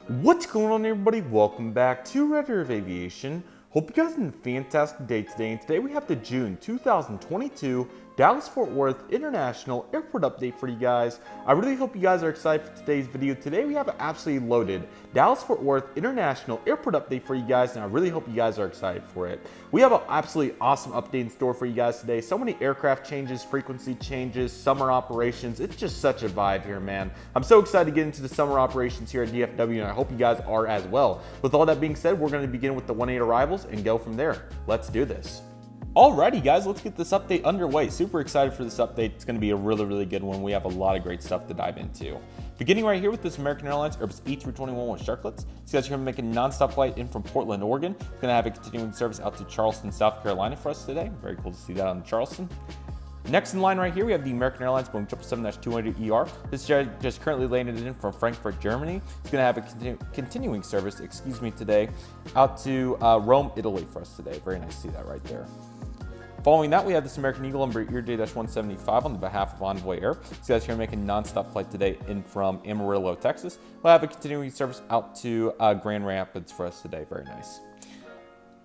What's going on, everybody? Welcome back to Redriveraviation. Hope you guys are having a fantastic day today. And today we have the June 2022 Dallas-Fort Worth International Airport update for you guys. I really hope you guys are excited for today's video. Today we have an absolutely loaded Dallas-Fort Worth International Airport update for you guys, and I really hope you guys are excited for it. We have an absolutely awesome update in store for you guys today. So many aircraft changes, frequency changes, summer operations. It's just such a vibe here, man. I'm so excited to get into the summer operations here at DFW, and I hope you guys are as well. With all that being said, we're going to begin with the 1-8 arrivals and go from there. Let's do this. Alrighty guys, let's get this update underway. Super excited for this update. It's going to be a really good one. We have a lot of great stuff to dive into. Beginning right here with this American Airlines Airbus A321 with Shotcuts. These guys are going to make a non-stop flight in from Portland, Oregon. It's going to have a continuing service out to Charleston, South Carolina for us today. Very cool to see that on Charleston. Next in line right here, we have the American Airlines Boeing 777-200ER. This jet just currently landed in from Frankfurt, Germany. It's going to have a continuing service, today out to Rome, Italy for us today. Very nice to see that right there. Following that, we have this American Eagle Embraer J-175 on the behalf of Envoy Air. These guys are going to make a non-stop flight today in from Amarillo, Texas. We'll have a continuing service out to Grand Rapids for us today. Very nice.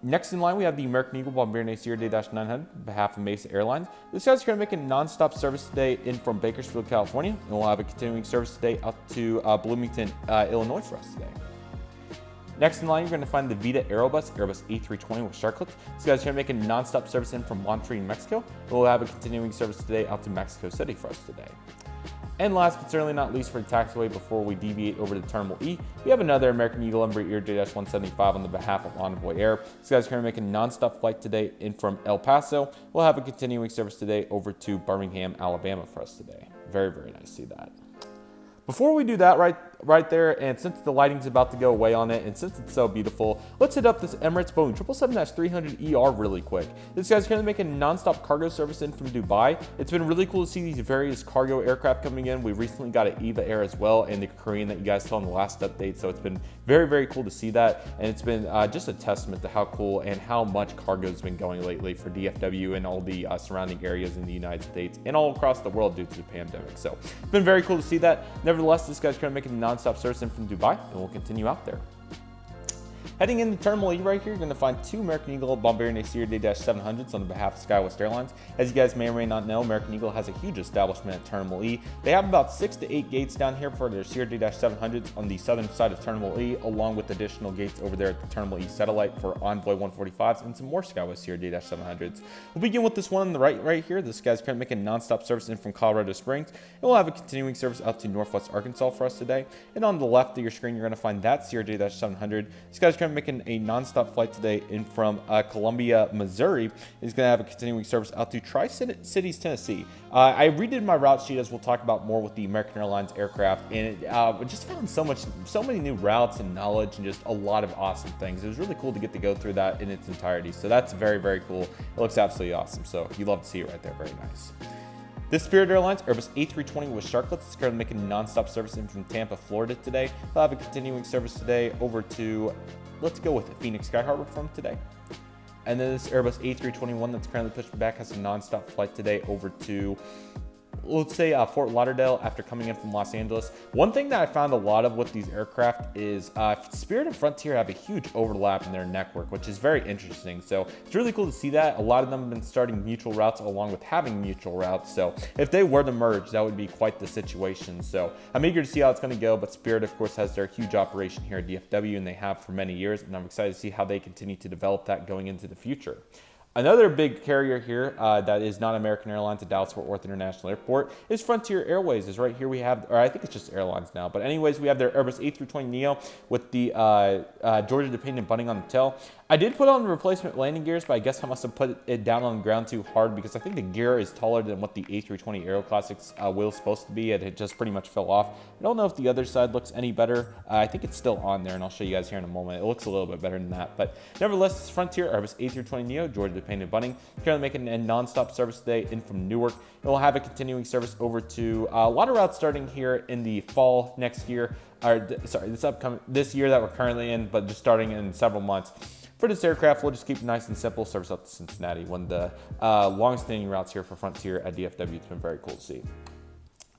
Next in line, we have the American Eagle Bombardier Acer J-900 on behalf of Mesa Airlines. This guy's going to make a non-stop service today in from Bakersfield, California, and we'll have a continuing service today out to Bloomington, Illinois for us today. Next in line, you're going to find the Vida Aerobus A320 with Shotcuts. This guy's going to make a non-stop service in from Monterrey, Mexico. We'll have a continuing service today out to Mexico City for us today. And last but certainly not least, for the taxiway before we deviate over to Terminal E, we have another American Eagle Embraer J-175 on the behalf of Envoy Air. This guy's going to make a non-stop flight today in from El Paso. We'll have a continuing service today over to Birmingham, Alabama for us today. Very nice to see that. Before we do that right there, and since the lighting's about to go away on it, and since it's so beautiful, let's hit up this Emirates Boeing 777-300ER really quick. This guy's going to make a non-stop cargo service in from Dubai. It's been really cool to see these various cargo aircraft coming in. We recently got an EVA Air as well, and the Korean that you guys saw in the last update, so it's been very cool to see that, and it's been just a testament to how cool and how much cargo has been going lately for DFW and all the surrounding areas in the United States and all across the world due to the pandemic. So it's been very cool to see that. Nevertheless, this guy's going to make a non-stop service in from Dubai, and we'll continue out there. Heading into Terminal E right here, you're going to find two American Eagle Bombardier Acer J-700s on behalf of SkyWest Airlines. As you guys may or may not know, American Eagle has a huge establishment at Terminal E. They have about 6 to 8 gates down here for their Acer J-700s on the southern side of Terminal E, along with additional gates over there at the Terminal E satellite for Envoy 145s and some more SkyWest Acer J-700s. We'll begin with this one on the right here. This guy's going to make a non-stop service in from Colorado Springs, and we'll have a continuing service out to Northwest Arkansas for us today. And on the left of your screen, you're going to find that Acer J-700. This guy's going to making a non-stop flight today in from Columbia, Missouri. He's going to have a continuing service out to Tri-Cities, Tennessee. I redid my route sheet, as we'll talk about more with the American Airlines aircraft, and it just found so many new routes and knowledge and just a lot of awesome things. It was really cool to get to go through that in its entirety. So that's very cool. It looks absolutely awesome. So you love to see it right there. Very nice. This Spirit Airlines Airbus A320 with Shotcuts is currently making a non-stop service in from Tampa, Florida today. They'll have a continuing service today over to, let's go with Phoenix Sky Harbor from today. And then this Airbus A321 that's currently pushed back has a non-stop flight today over to, let's say, Fort Lauderdale after coming in from Los Angeles. One thing that I found a lot of with these aircraft is Spirit and Frontier have a huge overlap in their network, which is very interesting. So it's really cool to see that. A lot of them have been starting mutual routes along with having mutual routes. So if they were to merge, that would be quite the situation. So I'm eager to see how it's going to go, but Spirit, of course, has their huge operation here at DFW, and they have for many years, and I'm excited to see how they continue to develop that going into the future. Another big carrier here that is not American Airlines at Dallas-Fort Worth International Airport is Frontier Airways. Is right here we have, or I think it's just Airlines now, but anyways, we have their Airbus A320neo with the Georgia dependent bunting on the tail. I did put on the replacement landing gears, but I guess I must have put it down on the ground too hard because I think the gear is taller than what the A320 Aero Classics wheel is supposed to be, and it just pretty much fell off. I don't know if the other side looks any better. I think it's still on there, and I'll show you guys here in a moment. It looks a little bit better than that, but nevertheless, this Frontier Airbus A320neo, Georgia dependent bunting, currently making a non-stop service today in from Newark. It will have a continuing service over to a lot of routes starting here in the fall next year, or sorry, this year that we're currently in, but just starting in several months. For this aircraft, we'll just keep it nice and simple, service up to Cincinnati, one of the longest standing routes here for Frontier at DFW. It's been very cool to see.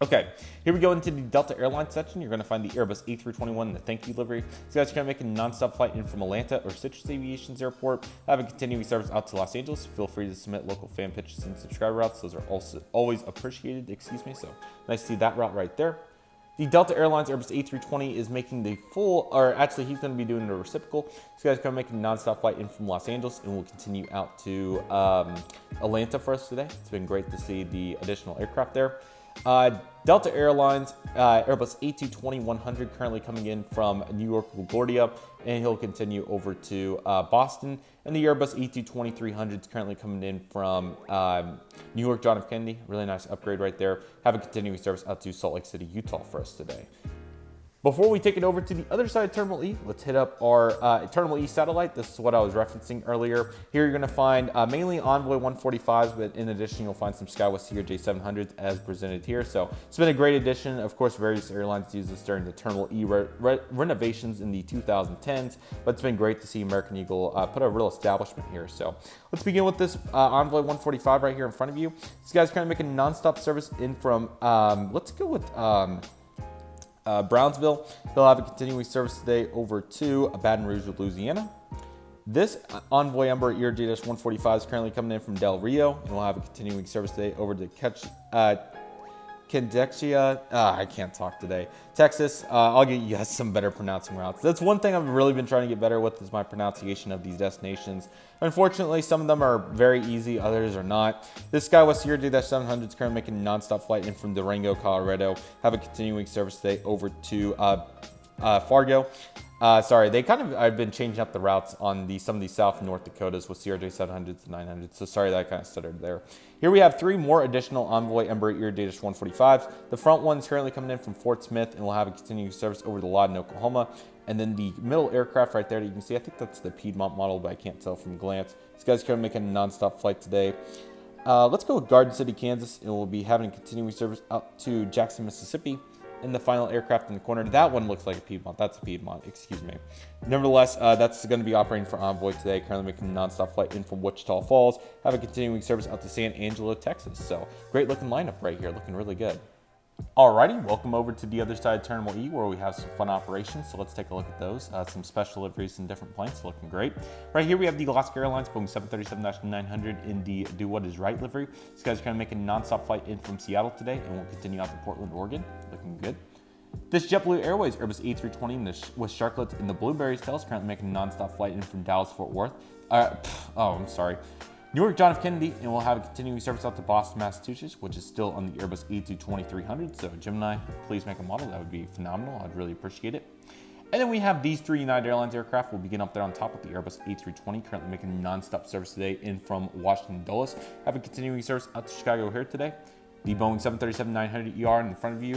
Okay, here we go into the Delta Airlines section. You're going to find the Airbus A321 in the thank you livery. These guys are going to make a non-stop flight in from Atlanta or Citrus Aviation's airport. Have a continuing service out to Los Angeles. Feel free to submit local fan pitches and subscriber routes. Those are also always appreciated, so nice to see that route right there. The Delta Airlines Airbus A320 is making the full, or actually he's going to be doing the reciprocal. These guys are going to make a non-stop flight in from Los Angeles and will continue out to Atlanta for us today. It's been great to see the additional aircraft there. Delta Airlines Airbus A220-100 currently coming in from New York LaGuardia, and he'll continue over to Boston. And the Airbus A220-300 is currently coming in from New York John F. Kennedy. Really nice upgrade right there. Have a continuing service out to Salt Lake City, Utah for us today. Before we take it over to the other side of Terminal E, let's hit up our Terminal E satellite. This is what I was referencing earlier. Here you're going to find mainly Envoy 145s, but in addition, you'll find some SkyWest CRJ700s as presented here. So it's been a great addition. Of course, various airlines use this during the Terminal E renovations in the 2010s, but it's been great to see American Eagle put a real establishment here. So let's begin with this Envoy 145 right here in front of you. This guy's kind of making nonstop service in from, let's go with... Brownsville. He'll have a continuing service today over to Baton Rouge, Louisiana. This Envoy Embraer ERJ-145 is currently coming in from Del Rio, and we'll have a continuing service today over to Kendexia, I can't talk today, Texas. I'll get you guys some better pronouncing routes. That's one thing I've really been trying to get better with, is my pronunciation of these destinations. Unfortunately, some of them are very easy, others are not. This SkyWest CRJ-700 is currently making a non-stop flight in from Durango, Colorado. Have a continuing service today over to Fargo. Sorry, I've been changing up the routes on some of the South and North Dakotas with CRJ-700s and 900s, so sorry that I kind of stuttered there. Here we have 3 more additional Envoy Embraer ERJ-145s. The front one is currently coming in from Fort Smith and will have a continuing service over to Lawton, Oklahoma. And then the middle aircraft right there that you can see, I think that's the Piedmont model, but I can't tell from a glance. This guy's going to make a non-stop flight today. Let's go with Garden City, Kansas, and we'll be having a continuing service out to Jackson, Mississippi. And the final aircraft in the corner, that one looks like a Piedmont. That's a Piedmont, excuse me. Nevertheless, that's going to be operating for Envoy today, currently making a non-stop flight in from Wichita Falls. Have a continuing service out to San Angelo, Texas. So great looking lineup right here, looking really good. Alrighty, welcome over to the other side of Terminal E, where we have some fun operations. So let's take a look at those. Some special liveries in different planes, looking great. Right here we have the Alaska Airlines Boeing 737-900 in the Do What Is Right livery. This guy's going to make a non-stop flight in from Seattle today, and we'll continue out to Portland, Oregon. Looking good. This JetBlue Airways Airbus A320 with sharklets in the Blueberries tail is currently making a non-stop flight in from Dallas, Fort Worth. New York John F. Kennedy, and we'll have a continuing service out to Boston, Massachusetts, which is still on the Airbus A220-300. So Gemini, please make a model. That would be phenomenal. I'd really appreciate it. And then we have these 3 United Airlines aircraft. We'll begin up there on top with the Airbus A320, currently making non-stop service today in from Washington Dulles. Have a continuing service out to Chicago O'Hare today. The Boeing 737-900ER in front of you,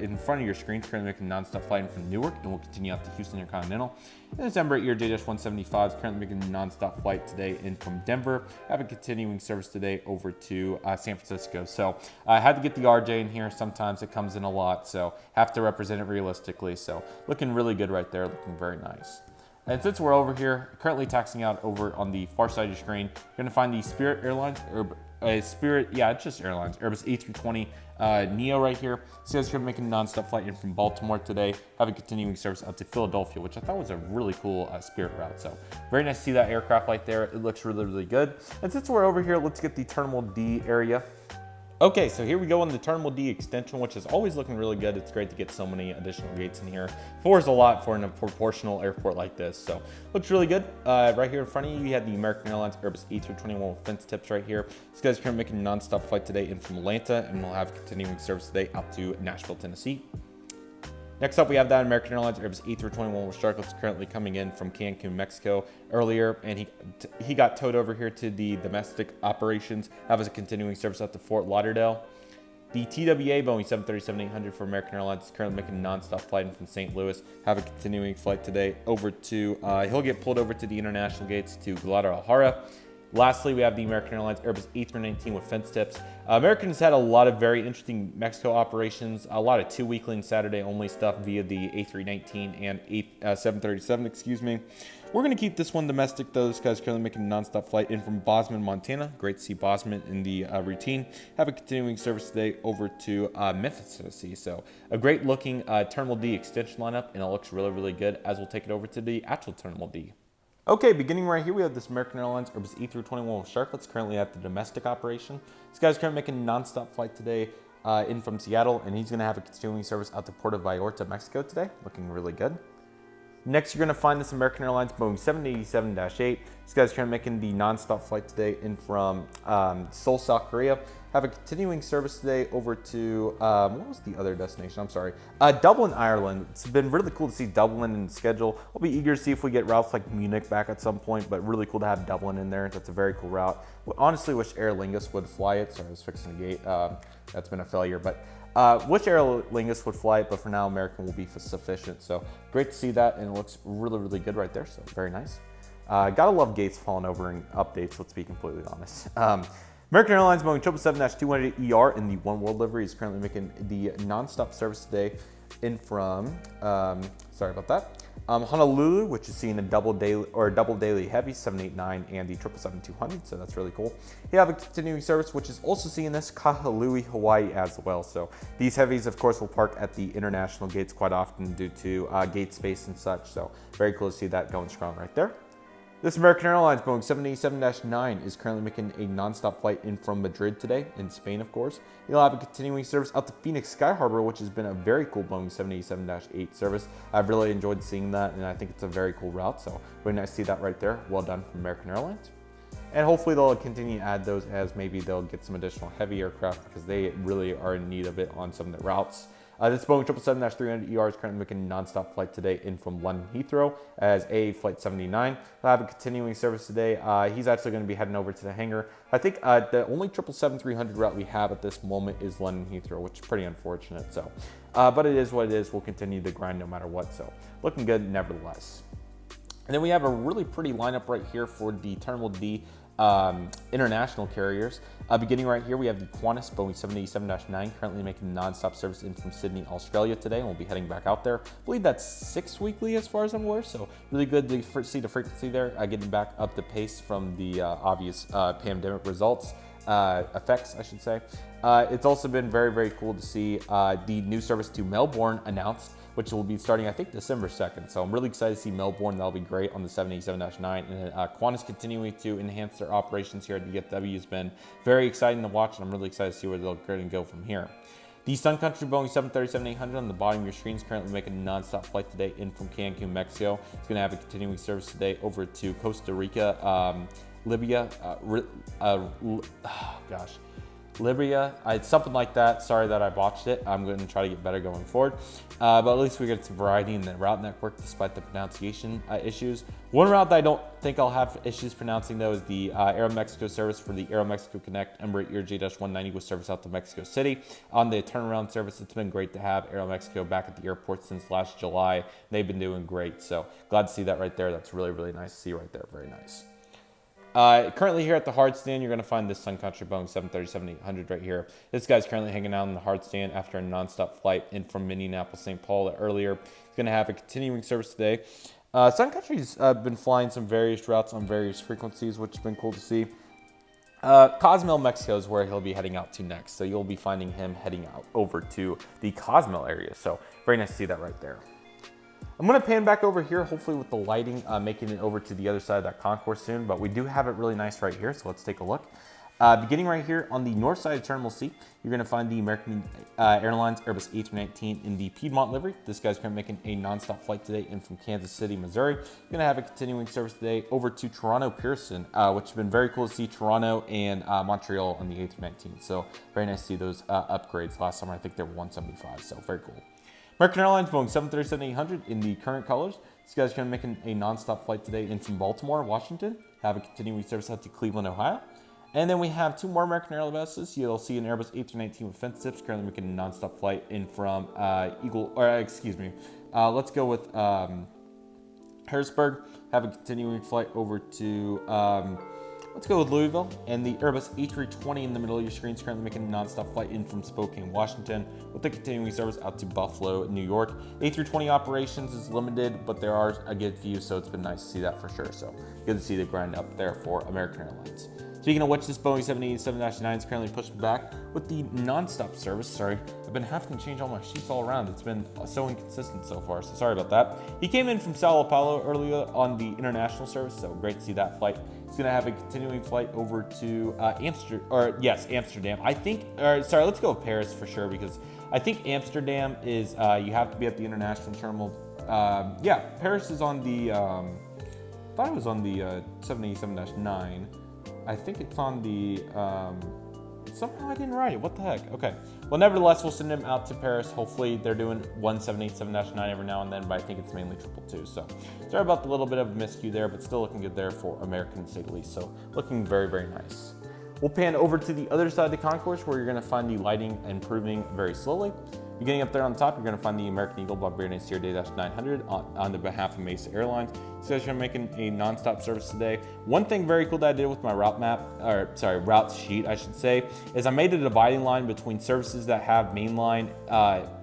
in front of your screen, currently making a non-stop flight in from Newark, and we'll continue out to Houston Intercontinental. And this Embraer ERJ-175 is currently making a non-stop flight today in from Denver. Have a continuing service today over to San Francisco. So I had to get the RJ in here. Sometimes it comes in a lot, so have to represent it realistically. So looking really good right there, looking very nice. And since we're over here, currently taxiing out over on the far side of your screen, you're going to find the Spirit Airlines, it's just Airlines, Airbus A320 Neo right here. So guys are making a non-stop flight in from Baltimore today. Have a continuing service out to Philadelphia, which I thought was a really cool Spirit route. So very nice to see that aircraft right there. It looks really, really good. And since we're over here, let's get the Terminal D area. Okay, so here we go on the Terminal D extension, which is always looking really good. It's great to get so many additional gates in here. 4 is a lot for a proportional airport like this, so looks really good. Right here in front of you, you have the American Airlines Airbus A321 with fence tips right here. This guy's currently making a non-stop flight today in from Atlanta, and we'll have continuing service today out to Nashville, Tennessee. Next up, we have that American Airlines Airbus A321 with sharklets currently coming in from Cancun, Mexico earlier, and he got towed over here to the domestic operations. Have as a continuing service out to Fort Lauderdale. The TWA Boeing 737-800 for American Airlines is currently making a non-stop flight in from St. Louis. Have a continuing flight today over to, he'll get pulled over to the international gates to Guadalajara. Lastly, we have the American Airlines Airbus A319 with fence tips. American's had a lot of very interesting Mexico operations, a lot of 2 weekly and Saturday only stuff via the A319 and 737, excuse me. We're going to keep this one domestic though. This guy's currently making a nonstop flight in from Bozeman, Montana. Great to see Bozeman in the routine. Have a continuing service today over to Memphis, Tennessee. So a great looking Terminal D extension lineup, and it looks really, really good as we'll take it over to the actual Terminal D. Okay, beginning right here, we have this American Airlines Airbus A321 with Shotcut currently at the domestic operation. This guy's currently making a nonstop flight today in from Seattle, and he's going to have a continuing service out to Puerto Vallarta, Mexico today. Looking really good. Next, you're going to find this American Airlines Boeing 787-8. This guy's currently making the nonstop flight today in from Seoul, South Korea. Have a continuing service today over to, what was the other destination? I'm sorry. Dublin, Ireland. It's been really cool to see Dublin in the schedule. I'll be eager to see if we get routes like Munich back at some point, but really cool to have Dublin in there. That's a very cool route. Honestly, wish Aer Lingus would fly it. Sorry, I was fixing the gate. That's been a failure, but wish Aer Lingus would fly it, but for now, American will be sufficient. So great to see that, and it looks really, really good right there. So very nice. Gotta love gates falling over in updates, let's be completely honest. American Airlines Boeing 777-200ER in the One World livery is currently making the nonstop service today in from, sorry about that, Honolulu, which is seeing a double daily heavy 789 and the 777-200, so that's really cool. You have a continuing service, which is also seeing this Kahului, Hawaii as well. So these heavies, of course, will park at the international gates quite often due to gate space and such. So very cool to see that going strong right there. This American Airlines Boeing 787-9 is currently making a nonstop flight in from Madrid today, in Spain, of course. You'll have a continuing service out to Phoenix Sky Harbor, which has been a very cool Boeing 787-8 service. I've really enjoyed seeing that, and I think it's a very cool route, so really nice to see that right there. Well done from American Airlines. And hopefully they'll continue to add those as maybe they'll get some additional heavy aircraft because they really are in need of it on some of the routes. This Boeing 777-300ER is currently making a nonstop flight today in from London Heathrow as a Flight 79. He'll have a continuing service today. He's actually going to be heading over to the hangar. I think the only 777-300 route we have at this moment is London Heathrow, which is pretty unfortunate. So, but it is what it is. We'll continue the grind no matter what. So looking good nevertheless. And then we have a really pretty lineup right here for the Terminal D international carriers. Beginning right here, we have the Qantas Boeing 787-9 currently making non-stop service in from Sydney, Australia today, and we'll be heading back out there. I believe that's 6 weekly as far as I'm aware, so really good to see the frequency there, getting back up the pace from the obvious pandemic results. Effects, I should say. It's also been very, very cool to see the new service to Melbourne announced, which will be starting, I think, December 2nd. So I'm really excited to see Melbourne. That'll be great on the 787-9. And Qantas continuing to enhance their operations here at DFW has been very exciting to watch, and I'm really excited to see where they'll go from here. The Sun Country Boeing 737-800 on the bottom of your screen is currently making a non-stop flight today in from Cancun, Mexico. It's going to have a continuing service today over to Costa Rica, Libya, Libya, something like that. Sorry that I botched it. I'm going to try to get better going forward. But at least we get some variety in the route network despite the pronunciation issues. One route that I don't think I'll have issues pronouncing though is the Aeromexico service for the Aeromexico Connect Embraer ERJ-190 with service out to Mexico City. On the turnaround service, it's been great to have Aeromexico back at the airport since last July. They've been doing great, so glad to see that right there. That's really, really nice to see right there. Very nice. Currently here at the hard stand, you're going to find this Sun Country Boeing 737-800 right here. This guy's currently hanging out in the hard stand after a nonstop flight in from Minneapolis, St. Paul earlier. He's going to have a continuing service today. Sun Country's been flying some various routes on various frequencies, which has been cool to see. Cozumel, Mexico is where he'll be heading out to next. So you'll be finding him heading out over to the Cozumel area. So very nice to see that right there. I'm going to pan back over here, hopefully with the lighting making it over to the other side of that concourse soon, but we do have it really nice right here, so let's take a look. Beginning right here on the north side of Terminal C, you're going to find the American Airlines Airbus A319 in the Piedmont livery. This guy's going to be making a nonstop flight today in from Kansas City, Missouri. You're going to have a continuing service today over to Toronto Pearson, which has been very cool to see Toronto and Montreal on the A319. So very nice to see those upgrades. Last summer, I think they were 175, so very cool. American Airlines Boeing 737-800 in the current colors. This guy's going to be making a nonstop flight today in from Baltimore, Washington. Have a continuing service out to Cleveland, Ohio. And then we have two more American Airbuses. You'll see an Airbus A319 with fence tips, currently making a nonstop flight in from let's go with Harrisburg. Have a continuing flight over to Let's go with Louisville, and the Airbus A320 in the middle of your screen is currently making a non-stop flight in from Spokane, Washington, with the continuing service out to Buffalo, New York. A320 operations is limited, but there are a good few, so it's been nice to see that for sure. So good to see the grind up there for American Airlines. Speaking of which, this Boeing 787-9 is currently pushed back with the non-stop service. Sorry, I've been having to change all my sheets all around. It's been so inconsistent so far, so sorry about that. He came in from Sao Paulo earlier on the international service, so great to see that flight. He's going to have a continuing flight over to Amsterdam. I think, let's go with Paris for sure, because I think Amsterdam is, you have to be at the international terminal. Paris is on the, I thought it was on the 787-9. I think it's on the, somehow I didn't write it. What the heck? Okay. Well, nevertheless, we'll send him out to Paris. Hopefully, they're doing 1787-9 every now and then, but I think it's mainly 222. So, sorry about the little bit of a miscue there, but still looking good there for American, to say the least. So, looking very, very nice. We'll pan over to the other side of the concourse, where you're going to find the lighting improving very slowly. Beginning up there on top, you're going to find the American Eagle by Vareity CRD-900 on the behalf of Acer Airlines. So guys are making a non-stop service today. One thing very cool that I did with my route sheet, I should say, is I made a dividing line between services that have mainline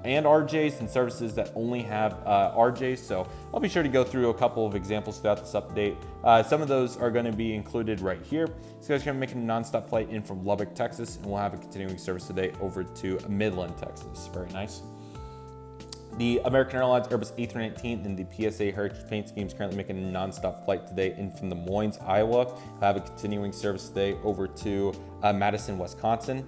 and RJs and services that only have RJs. So I'll be sure to go through a couple of examples throughout this update. Some of those are going to be included right here. So guys are going to make a non-stop flight in from Lubbock, Texas, and we'll have a continuing service today over to Midland, Texas. Very nice. The American Airlines Airbus A319 in the PSA Heritage Paint Scheme is currently making a non-stop flight today in from Des Moines, Iowa. We'll have a continuing service today over to Madison, Wisconsin.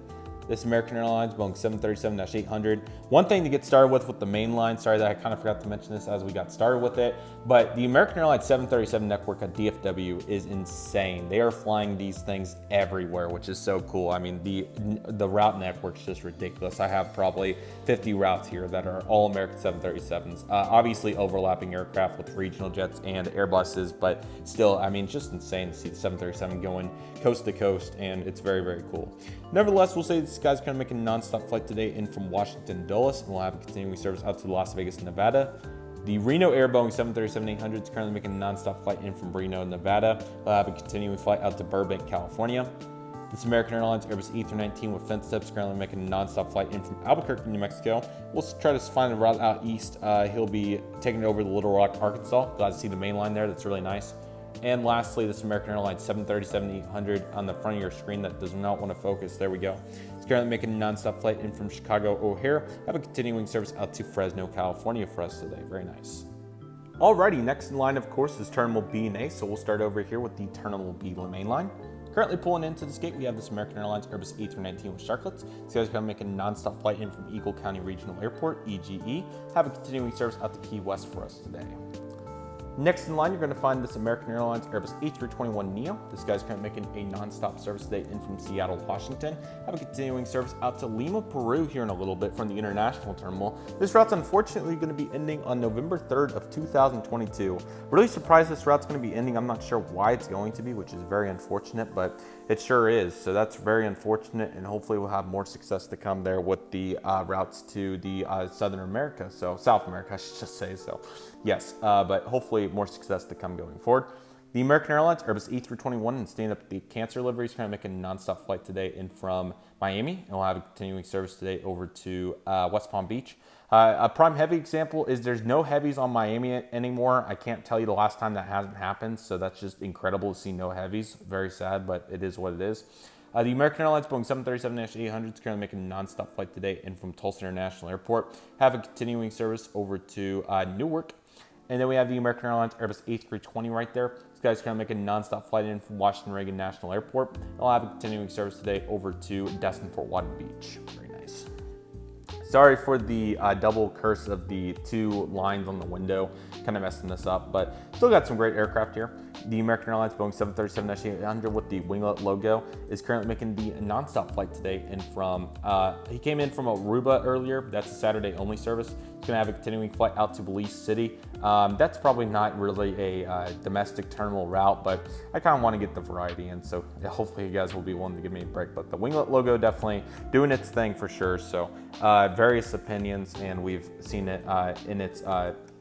This American Airlines Boeing 737-800. One thing to get started with the main line, sorry that I kind of forgot to mention this as we got started with it, but the American Airlines 737 network at DFW is insane. They are flying these things everywhere, which is so cool. I mean, the route network is just ridiculous. I have probably 50 routes here that are all American 737s. Obviously overlapping aircraft with regional jets and Airbuses, but still, I mean, it's just insane to see the 737 going coast to coast, and it's very, very cool. Nevertheless, we'll say this guy's going to make a non-stop flight today in from Washington Dulles, and we'll have a continuing service out to Las Vegas, Nevada. The Reno Air Boeing 737-800 is currently making a non-stop flight in from Reno, Nevada. We'll have a continuing flight out to Burbank, California. This American Airlines Airbus A319 with fence tips currently making a non-stop flight in from Albuquerque, New Mexico. We'll try to find a route out east. He'll be taking over the Little Rock, Arkansas. Glad to see the main line there. That's really nice. And lastly, this American Airlines 737-800 on the front of your screen that does not want to focus. There we go. It's currently making a non-stop flight in from Chicago O'Hare. Have a continuing service out to Fresno, California for us today. Very nice. Alrighty, next in line, of course, is Terminal B and A. So we'll start over here with the Terminal B main line. Currently pulling into this gate, we have this American Airlines Airbus A319 with Shotcuts. These guys are going to make a non-stop flight in from Eagle County Regional Airport, EGE. Have a continuing service out to Key West for us today. Next in line, you're going to find this American Airlines Airbus A321neo. This guy's currently making a non-stop service today in from Seattle, Washington. Have a continuing service out to Lima, Peru here in a little bit from the international terminal. This route's unfortunately going to be ending on November 3rd of 2022. Really surprised this route's going to be ending. I'm not sure why it's going to be, which is very unfortunate, but it sure is. So that's very unfortunate, and hopefully we'll have more success to come there with the routes to the South America, I should just say. So yes, but hopefully more success to come going forward. The American Airlines Airbus A321 and staying up at the Cancer livery is going to make a non-stop flight today in from Miami, and we'll have a continuing service today over to West Palm Beach. A prime heavy example is there's no heavies on Miami anymore. I can't tell you the last time that hasn't happened, so that's just incredible to see no heavies. Very sad, but it is what it is. The American Airlines Boeing 737-800 is currently making a non-stop flight today in from Tulsa International Airport. Have a continuing service over to Newark. And then we have the American Airlines Airbus A320 right there. This guy's going to make a non-stop flight in from Washington Reagan National Airport. I'll have a continuing service today over to Destin Fort Walton Beach. Very nice. Sorry for the double curse of the two lines on the window, kind of messing this up, but still got some great aircraft here. The American Airlines Boeing 737-800 with the winglet logo is currently making the non-stop flight today and from, he came in from Aruba earlier. That's a Saturday only service. He's going to have a continuing flight out to Belize City. That's probably not really a domestic terminal route, but I kind of want to get the variety in, so hopefully you guys will be willing to give me a break. But the winglet logo definitely doing its thing for sure. So various opinions, and we've seen it in its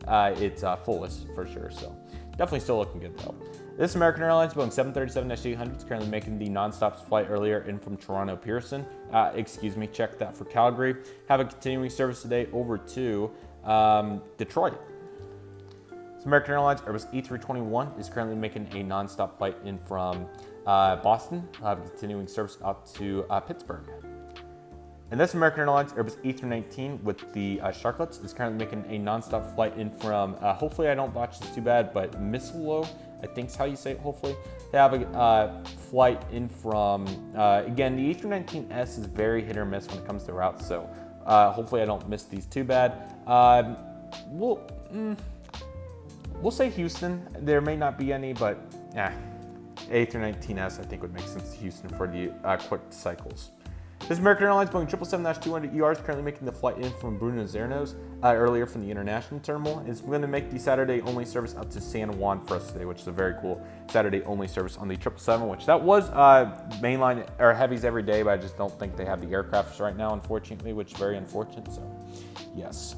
its fullest for sure. So definitely still looking good though. This American Airlines Boeing 737-800 is currently making the nonstop flight earlier in from Toronto Pearson. Check that for Calgary. Have a continuing service today over to Detroit. This American Airlines Airbus A321 is currently making a nonstop flight in from Boston. We'll have a continuing service out to Pittsburgh. And this American Airlines Airbus A319 with the Shotcuts is currently making a nonstop flight in from, hopefully I don't botch this too bad, but Missoula, I think is how you say it, hopefully. They have a flight in from, again, the A319S is very hit or miss when it comes to routes, so hopefully I don't miss these too bad. We'll say Houston. There may not be any, but A319S I think would make sense to Houston for the quick cycles. This American Airlines Boeing 777-200ER is currently making the flight in from Buenos Aires earlier from the international terminal. It's going to make the Saturday only service up to San Juan for us today, which is a very cool Saturday only service on the 777, which that was mainline or heavies every day, but I just don't think they have the aircrafts right now, unfortunately, which is very unfortunate. So, yes.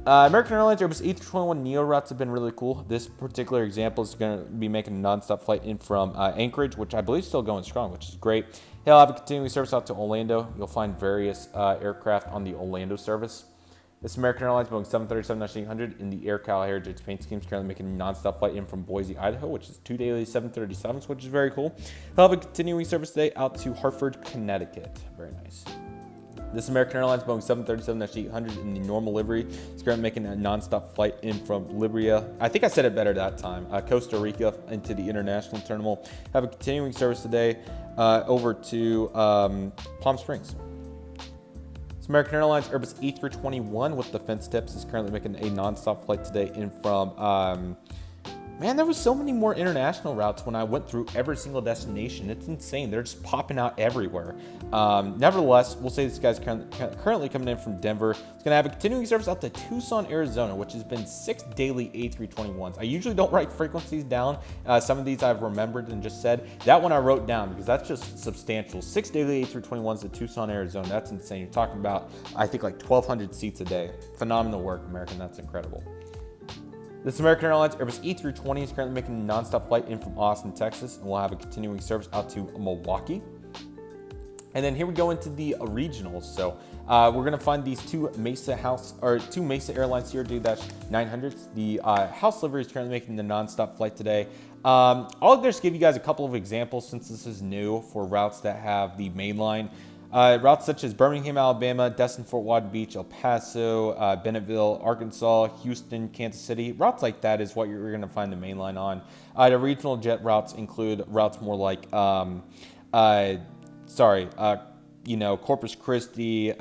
American Airlines Airbus A321neo routes have been really cool. This particular example is going to be making a nonstop flight in from Anchorage, which I believe is still going strong, which is great. He'll have a continuing service out to Orlando. You'll find various aircraft on the Orlando service. This American Airlines Boeing 737-800 in the AirCal Heritage paint scheme is currently making a nonstop flight in from Boise, Idaho, which is 2 daily 737s, which is very cool. He'll have a continuing service today out to Hartford, Connecticut. Very nice. This American Airlines Boeing 737-800 in the normal livery is currently making a nonstop flight in from Liberia. I think I said it better that time. Costa Rica into the international terminal. Have a continuing service today over to Palm Springs. This American Airlines Airbus A321 with defense tips is currently making a nonstop flight today in from man, there was so many more international routes when I went through every single destination. It's insane. They're just popping out everywhere. Nevertheless, we'll say this guy's currently coming in from Denver. It's going to have a continuing service out to Tucson, Arizona, which has been 6 daily A321s. I usually don't write frequencies down. Some of these I've remembered and just said. That one I wrote down because that's just substantial. 6 daily A321s to Tucson, Arizona. That's insane. You're talking about, I think, like 1,200 seats a day. Phenomenal work, American. That's incredible. This American Airlines Airbus A320 is currently making a nonstop flight in from Austin, Texas, and we'll have a continuing service out to Milwaukee. And then here we go into the regionals. So we're going to find these two Mesa Airlines CRJ-900s. The house livery is currently making the nonstop flight today. I'll just give you guys a couple of examples since this is new for routes that have the mainline. Routes such as Birmingham, Alabama, Destin, Fort Walton Beach, El Paso, Bennetville, Arkansas, Houston, Kansas City. Routes like that is what you're going to find the main line on. The regional jet routes include routes more like, Corpus Christi,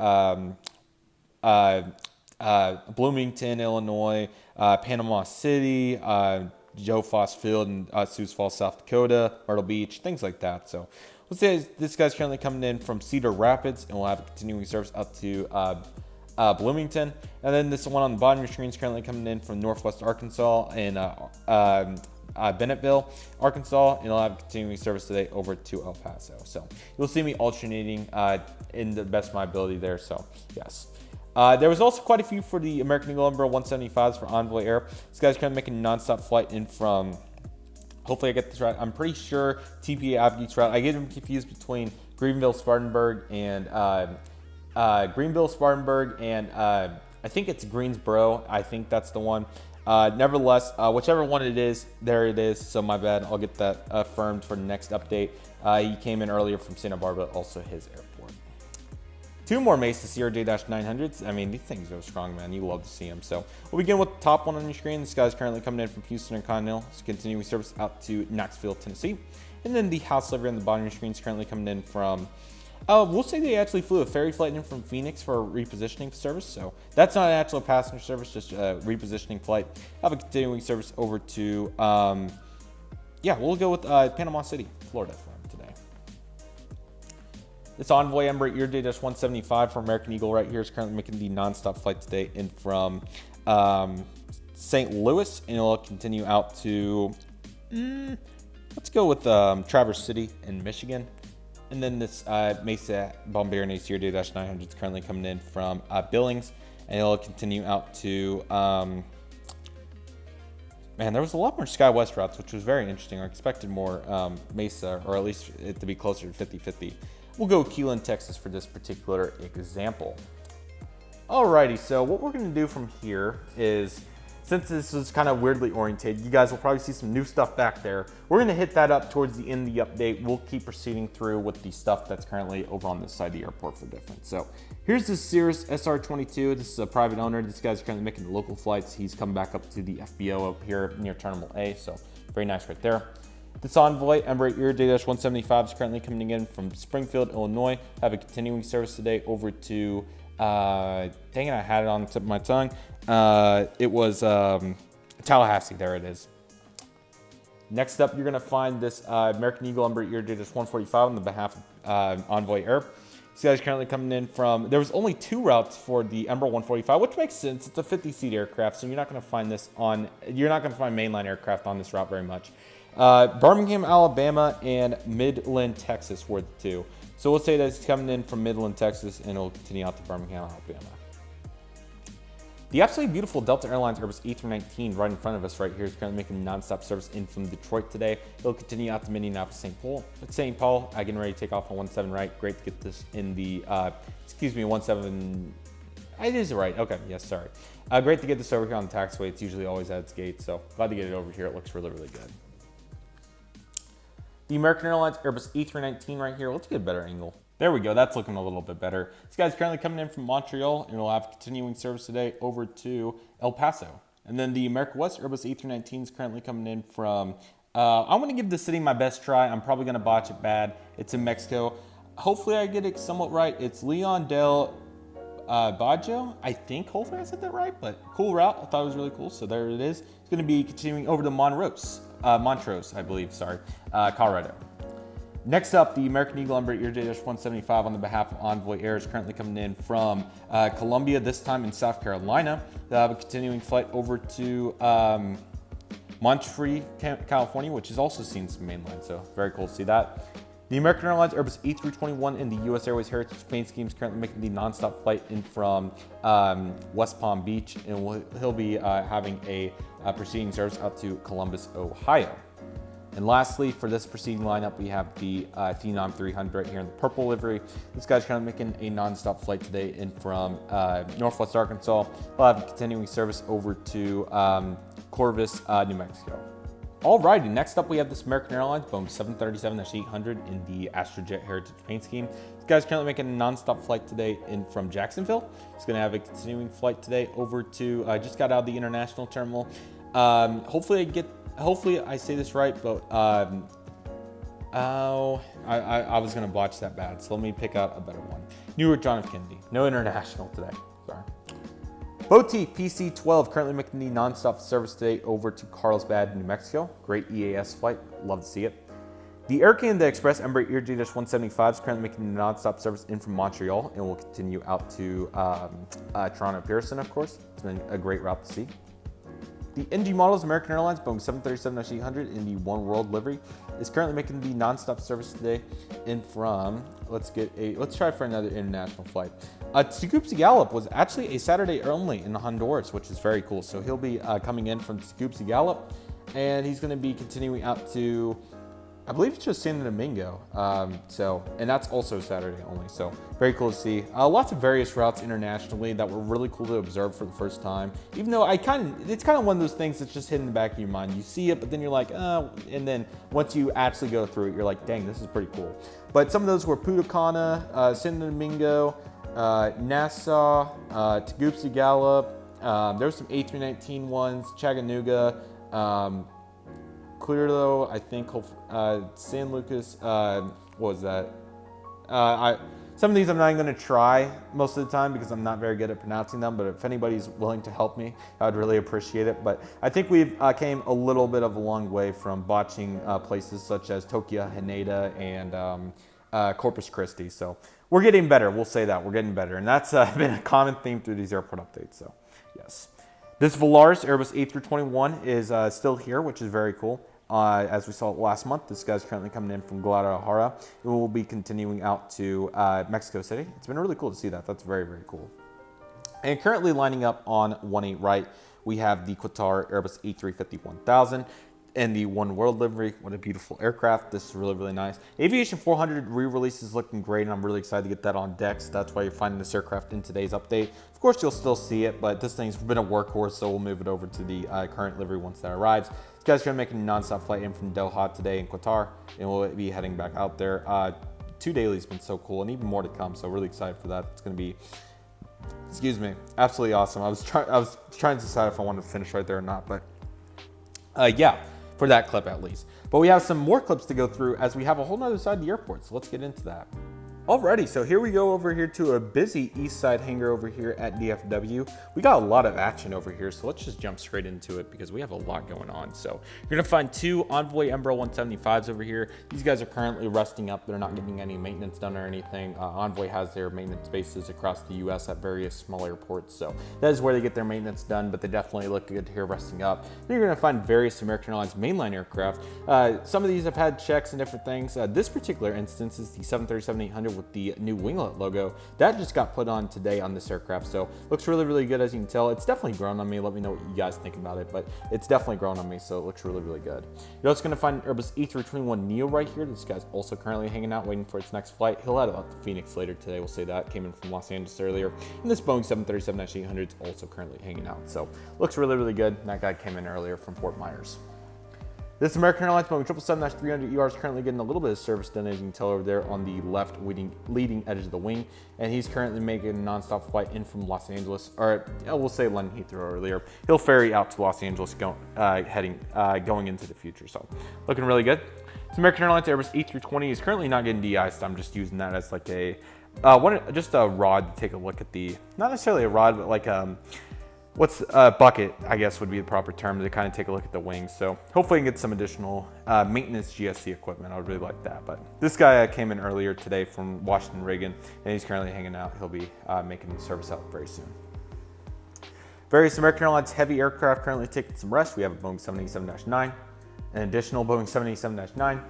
Bloomington, Illinois, Panama City, Joe Foss Field, and Sioux Falls, South Dakota, Myrtle Beach, things like that. So let's say this guy's currently coming in from Cedar Rapids, and we'll have a continuing service up to Bloomington. And then this one on the bottom of your screen is currently coming in from Northwest Arkansas and Bennetville, Arkansas, and it'll have a continuing service today over to El Paso. So you'll see me alternating in the best of my ability there. So yes. There was also quite a few for the American Eagle Umbrella 175s for Envoy Air. This guy's kind of making a nonstop flight in from, hopefully I get this right, I'm pretty sure TPA Aviation route. I get them confused between Greenville, Spartanburg, and I think it's Greensboro. I think that's the one. Nevertheless, whichever one it is, there it is. So my bad. I'll get that affirmed for the next update. He came in earlier from Santa Barbara, also his airport. Two more Mesa CRJ-900s. I mean, these things go strong, man. You love to see them. So we'll begin with the top one on your screen. This guy's currently coming in from Houston and Continental. It's continuing service out to Knoxville, Tennessee. And then the house livery on the bottom of your screen is currently coming in from, we'll say they actually flew a ferry flight in from Phoenix for a repositioning service. So that's not an actual passenger service, just a repositioning flight. Have a continuing service over to, we'll go with Panama City, Florida for him today. This Envoy Embraer ERJ-175 for American Eagle right here is currently making the nonstop flight today in from St. Louis, and it'll continue out to, let's go with Traverse City in Michigan. And then this Mesa Bombardier ERJ-900 is currently coming in from Billings, and it'll continue out to man, there was a lot more SkyWest routes, which was very interesting. I expected more Mesa, or at least it to be closer to 50-50. We'll go Keelan, Texas for this particular example. Alrighty, so what we're gonna do from here is, since this is kind of weirdly oriented, you guys will probably see some new stuff back there. We're gonna hit that up towards the end of the update. We'll keep proceeding through with the stuff that's currently over on this side of the airport for different. So here's the Cirrus SR22. This is a private owner. This guy's currently making local flights. He's come back up to the FBO up here near Terminal A, so very nice right there. This Envoy Embraer J-175 is currently coming in from Springfield, Illinois. Have a continuing service today over to, dang it, I had it on the tip of my tongue. It was Tallahassee, there it is. Next up, you're gonna find this American Eagle Embraer J-145 on the behalf of Envoy Air. This guy's currently coming in from, there was only 2 routes for the Embraer 145, which makes sense. It's a 50-seat aircraft, so you're not gonna find this on, you're not gonna find mainline aircraft on this route very much. Birmingham, Alabama, and Midland, Texas were the 2. So we'll say that it's coming in from Midland, Texas, and it'll continue out to Birmingham, Alabama. The absolutely beautiful Delta Airlines Airbus A319 right in front of us right here is currently making nonstop service in from Detroit today. It'll continue out to Minneapolis, St. Paul, getting ready to take off on 17 right. Great to get this in the, 17, it is right, okay, yes, sorry. Great to get this over here on the taxiway. It's usually always at its gate, so glad to get it over here. It looks really, really good. The American Airlines Airbus A319 right here. Let's get a better angle. There we go, that's looking a little bit better. This guy's currently coming in from Montreal, and it'll have continuing service today over to El Paso. And then the American West Airbus A319 is currently coming in from, I'm gonna give the city my best try. I'm probably gonna botch it bad. It's in Mexico. Hopefully I get it somewhat right. It's Leon del Baggio, I think, hopefully I said that right, but cool route. I thought it was really cool, so there it is. It's gonna be continuing over to Montrose, I believe, sorry, Colorado. Next up, the American Eagle Embraer J-175 on the behalf of Envoy Air is currently coming in from Columbia, this time in South Carolina. They'll have a continuing flight over to Montreal, California, which has also seen some mainline, so very cool to see that. The American Airlines Airbus A321 in the US Airways Heritage Paint Scheme is currently making the nonstop flight in from West Palm Beach, and he'll be having a proceeding service out to Columbus, Ohio. And lastly, for this proceeding lineup, we have the Phenom 300 right here in the purple livery. This guy's kind of making a nonstop flight today in from Northwest Arkansas. We'll have a continuing service over to Corvus, New Mexico. Alrighty, next up we have this American Airlines Boeing 737-800 in the Astrojet Heritage Paint Scheme. This guy's currently making a non-stop flight today in from Jacksonville. He's going to have a continuing flight today over to, just got out of the international terminal. Hopefully I say this right, but I was going to botch that bad, so let me pick out a better one. Newark John F. Kennedy, no international today, sorry. Boti PC-12 currently making the nonstop service today over to Carlsbad, New Mexico. Great EAS flight, love to see it. The Air Canada Express Embraer J-175 is currently making the nonstop service in from Montreal and will continue out to Toronto Pearson, of course. It's been a great route to see. The NG models American Airlines Boeing 737-800 in the One World livery is currently making the nonstop service today in from, let's try for another international flight. Tegucigalpa was actually a Saturday only in Honduras, which is very cool. So he'll be coming in from Tegucigalpa, and he's going to be continuing out to, I believe it's just Santo Domingo. And that's also Saturday only. So very cool to see. Lots of various routes internationally that were really cool to observe for the first time. Even though it's kind of one of those things that's just hidden in the back of your mind. You see it, but then you're like, oh, and then once you actually go through it, you're like, dang, this is pretty cool. But some of those were Punta Cana, Santo Domingo, Nassau, Tegucigalpa. There's some A319 ones, Chattanooga, Clearlo, I think, San Lucas, what was that? Some of these I'm not even going to try most of the time because I'm not very good at pronouncing them, but if anybody's willing to help me, I'd really appreciate it. But I think we've came a little bit of a long way from botching places such as Tokyo, Haneda, and Corpus Christi. So we're getting better, we'll say that, we're getting better. And that's been a common theme through these airport updates, so yes. This Volaris Airbus A321 is still here, which is very cool. As we saw last month, this guy's currently coming in from Guadalajara. It will be continuing out to Mexico City. It's been really cool to see that. That's very, very cool. And currently lining up on 18 right we have the Qatar Airbus A350-1000 and the One World livery. What a beautiful aircraft. This is really, really nice. Aviation 400 re-release is looking great, and I'm really excited to get that on deck. So that's why you're finding this aircraft in today's update. Of course, you'll still see it, but this thing's been a workhorse, so we'll move it over to the current livery once that arrives. This guy's going to make a non-stop flight in from Doha today in Qatar, and we'll be heading back out there. 2 daily has been so cool, and even more to come, so really excited for that. It's going to be, excuse me, absolutely awesome. I was trying to decide if I wanted to finish right there or not, but yeah, for that clip at least. But we have some more clips to go through as we have a whole nother side of the airport, so let's get into that. Alrighty, so here we go over here to a busy east side hangar over here at DFW. We got a lot of action over here, so let's just jump straight into it because we have a lot going on. So you're gonna find 2 Envoy Embraer 175s over here. These guys are currently resting up. They're not getting any maintenance done or anything. Envoy has their maintenance bases across the US at various small airports, so that is where they get their maintenance done, but they definitely look good here resting up. Then you're gonna find various American Airlines mainline aircraft. Some of these have had checks and different things. This particular instance is the 737-800 with the new winglet logo. That just got put on today on this aircraft, so looks really, really good. As you can tell, it's definitely grown on me. Let me know what you guys think about it, but it's definitely grown on me, so it looks really, really good. You're also going to find an Airbus A321neo right here. This guy's also currently hanging out, waiting for its next flight. He'll head out to Phoenix later today, we'll say that. Came in from Los Angeles earlier. And this Boeing 737-800 is also currently hanging out, so looks really, really good. And that guy came in earlier from Fort Myers. This American Airlines Boeing 777-300ER is currently getting a little bit of service done, as you can tell over there on the left leading edge of the wing. And he's currently making a nonstop flight in from Los Angeles, or we'll say London Heathrow earlier. He'll ferry out to Los Angeles going into the future. So looking really good. This American Airlines Airbus A320 is currently not getting de-iced. I'm just using that as like just a rod to take a look at the, not necessarily a rod, but like what's a bucket, I guess would be the proper term, to kind of take a look at the wings. So hopefully I can get some additional maintenance GSC equipment. I would really like that. But this guy came in earlier today from Washington Reagan, and he's currently hanging out. He'll be making the service out very soon. Various American Airlines heavy aircraft currently taking some rest. We have a Boeing 787-9, an additional Boeing 787-9,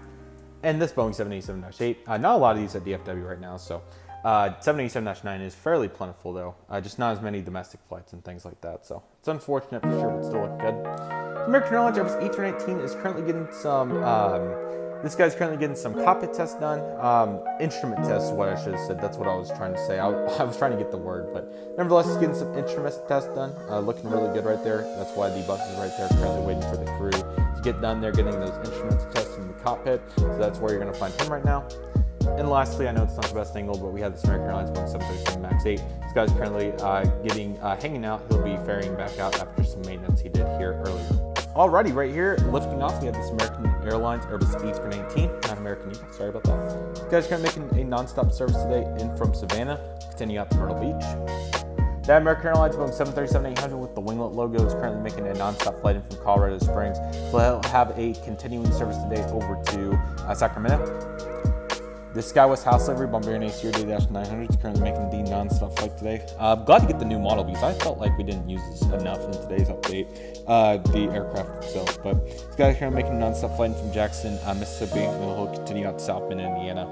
and this Boeing 787-8. Not a lot of these at DFW right now, so 787-9 is fairly plentiful though, just not as many domestic flights and things like that, so it's unfortunate for sure, but still look good. American Airlines Airbus A319 is currently getting some, this guy's currently getting some cockpit tests done, instrument tests is what I should have said. That's what I was trying to say. I was trying to get the word, but nevertheless, he's getting some instrument tests done, looking really good right there. That's why the bus is right there, currently waiting for the crew to get done. They're getting those instruments tested in the cockpit, so that's where you're going to find him right now. And lastly, I know it's not the best angle, but we have this American Airlines Boeing 737 MAX 8. This guy's currently hanging out. He'll be ferrying back out after some maintenance he did here earlier. Alrighty, right here, lifting off, we have this American Airlines Airbus A319, not American Eagle, sorry about that. This guy's currently making a non-stop service today in from Savannah, continuing out to Myrtle Beach. That American Airlines Boeing 737-800 with the winglet logo is currently making a non-stop flight in from Colorado Springs. We'll have a continuing service today over to Sacramento. This SkyWest House livery Bombardier Acer D-900 is currently making the non-stop flight today. Glad to get the new model because I felt like we didn't use this enough in today's update, the aircraft itself. But this guy's currently making a non-stop flight from Jackson, Mississippi, and he'll continue out to South Bend, Indiana.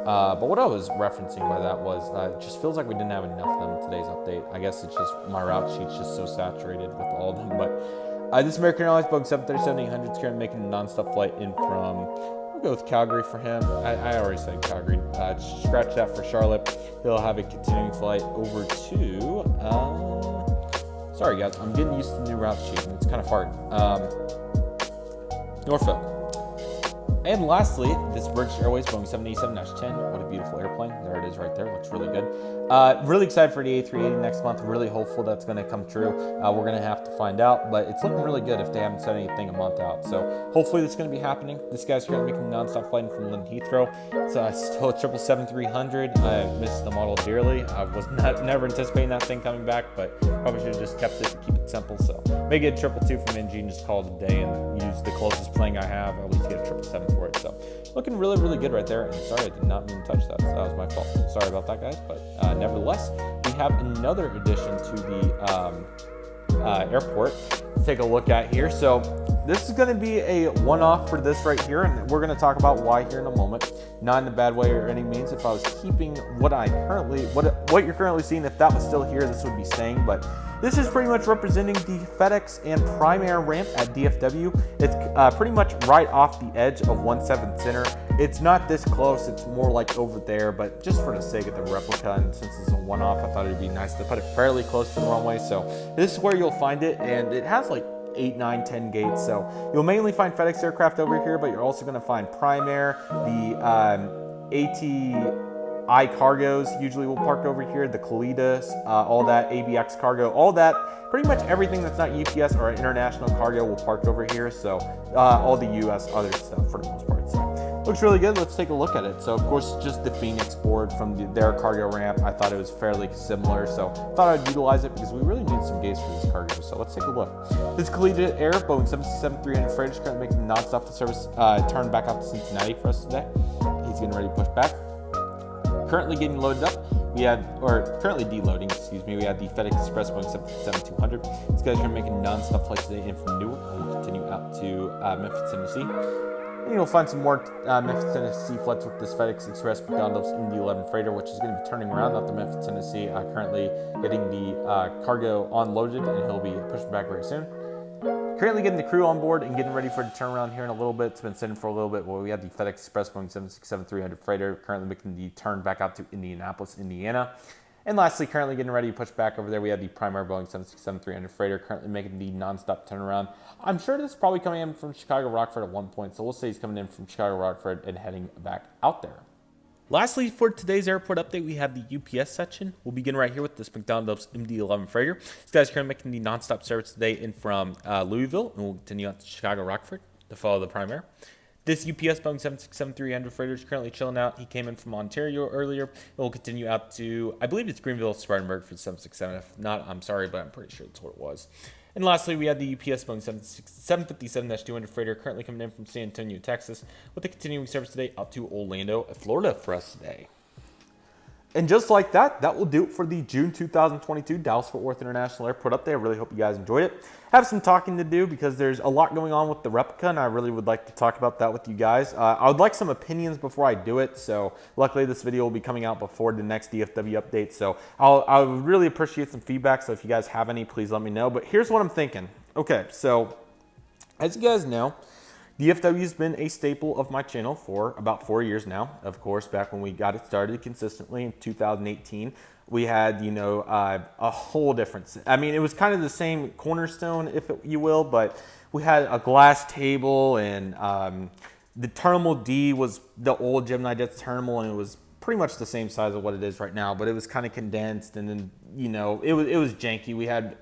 But what I was referencing by that was it just feels like we didn't have enough of them in today's update. I guess it's just my route sheet's just so saturated with all of them. But this American Airlines Boeing 737-800 is currently making a non-stop flight in from, go with Calgary for him. I already said Calgary. Just scratch that for Charlotte. He'll have a continuing flight over to, sorry guys, I'm getting used to the new route sheet and it's kind of hard. Norfolk. And lastly, this British Airways Boeing 787-10. What a beautiful airplane. There it is right there. Looks really good. Really excited for the A380 next month. Really hopeful that's going to come true. We're going to have to find out, but it's looking really good if they haven't said anything a month out. So hopefully this is going to be happening. This guy's currently making a non-stop flight from London Heathrow. It's still a 777-300. I missed the model dearly. I was never anticipating that thing coming back, but probably should have just kept it to keep it simple. So maybe a 222 from NG and just call it a day and use the closest plane I have. At least get a 777 for it. So looking really, really good right there. And sorry, I did not mean to touch that. So that was my fault. Sorry about that, guys. But nevertheless, we have another addition to the airport to take a look at here. So this is going to be a one-off for this right here, and we're going to talk about why here in a moment. Not in a bad way or any means. If I was keeping what you're currently seeing, if that was still here, this would be saying, but this is pretty much representing the FedEx and Prime Air ramp at DFW. It's pretty much right off the edge of 17 Center. It's not this close, it's more like over there, but just for the sake of the replica, and since it's a one-off, I thought it'd be nice to put it fairly close to the runway. So this is where you'll find it, and it has like 8, 9, 10 gates. So you'll mainly find FedEx aircraft over here, but you're also gonna find Prime Air, the ATI cargos usually will park over here, the Kalidas, all that, ABX cargo, all that, pretty much everything that's not UPS or international cargo will park over here. So all the US other stuff for the most part. So looks really good. Let's take a look at it. So of course, just the Phoenix board from their cargo ramp. I thought it was fairly similar, so I thought I'd utilize it because we really need some gates for this cargo. So let's take a look. This Collegiate Air Boeing 767-300 freighter is currently making non-stop service turn back out to Cincinnati for us today. He's getting ready to push back. Currently getting loaded up. We had, or currently deloading, excuse me, we had the FedEx Express Boeing 757-200. These guys are making non-stop flights today in from Newark. We'll continue out to Memphis, Tennessee. And you'll find some more Memphis, Tennessee flights with this FedEx Express McDonald's Indy 11 freighter, which is going to be turning around out to Memphis, Tennessee. Currently getting the cargo unloaded, and he'll be pushing back very soon. Currently getting the crew on board and getting ready for the turnaround here in a little bit. It's been sitting for a little bit. Well, we have the FedEx Express Boeing 767-300 freighter currently making the turn back out to Indianapolis, Indiana. And lastly, currently getting ready to push back over there, we have the Prime Air Boeing 767-300 freighter currently making the nonstop turnaround. I'm sure this is probably coming in from Chicago Rockford at one point, so we'll say he's coming in from Chicago Rockford and heading back out there. Lastly, for today's airport update, we have the UPS section. We'll begin right here with this McDonald's MD-11 freighter. This guy's currently making the nonstop service today in from Louisville, and we'll continue on to Chicago Rockford to follow the Prime Air. This UPS Boeing 767-300 freighter is currently chilling out. He came in from Ontario earlier, and we'll continue out to, I believe it's Greenville, Spartanburg for the 767. If not, I'm sorry, but I'm pretty sure that's what it was. And lastly, we had the UPS Boeing 757-200 freighter currently coming in from San Antonio, Texas, with a continuing service today out to Orlando, Florida for us today. And just like that, that will do it for the June 2022 Dallas-Fort Worth International Airport update. I really hope you guys enjoyed it. I have some talking to do because there's a lot going on with the replica, and I really would like to talk about that with you guys. I would like some opinions before I do it, so luckily this video will be coming out before the next DFW update, so I would really appreciate some feedback, so if you guys have any, please let me know. But here's what I'm thinking. Okay, so as you guys know, DFW has been a staple of my channel for about 4 years now. Of course, back when we got it started consistently in 2018, we had, you know, a whole different, I mean, it was kind of the same cornerstone, if you will, but we had a glass table, and the Terminal D was the old Gemini Jets terminal, and it was pretty much the same size of what it is right now, but it was kind of condensed, and then, you know, it was janky. We had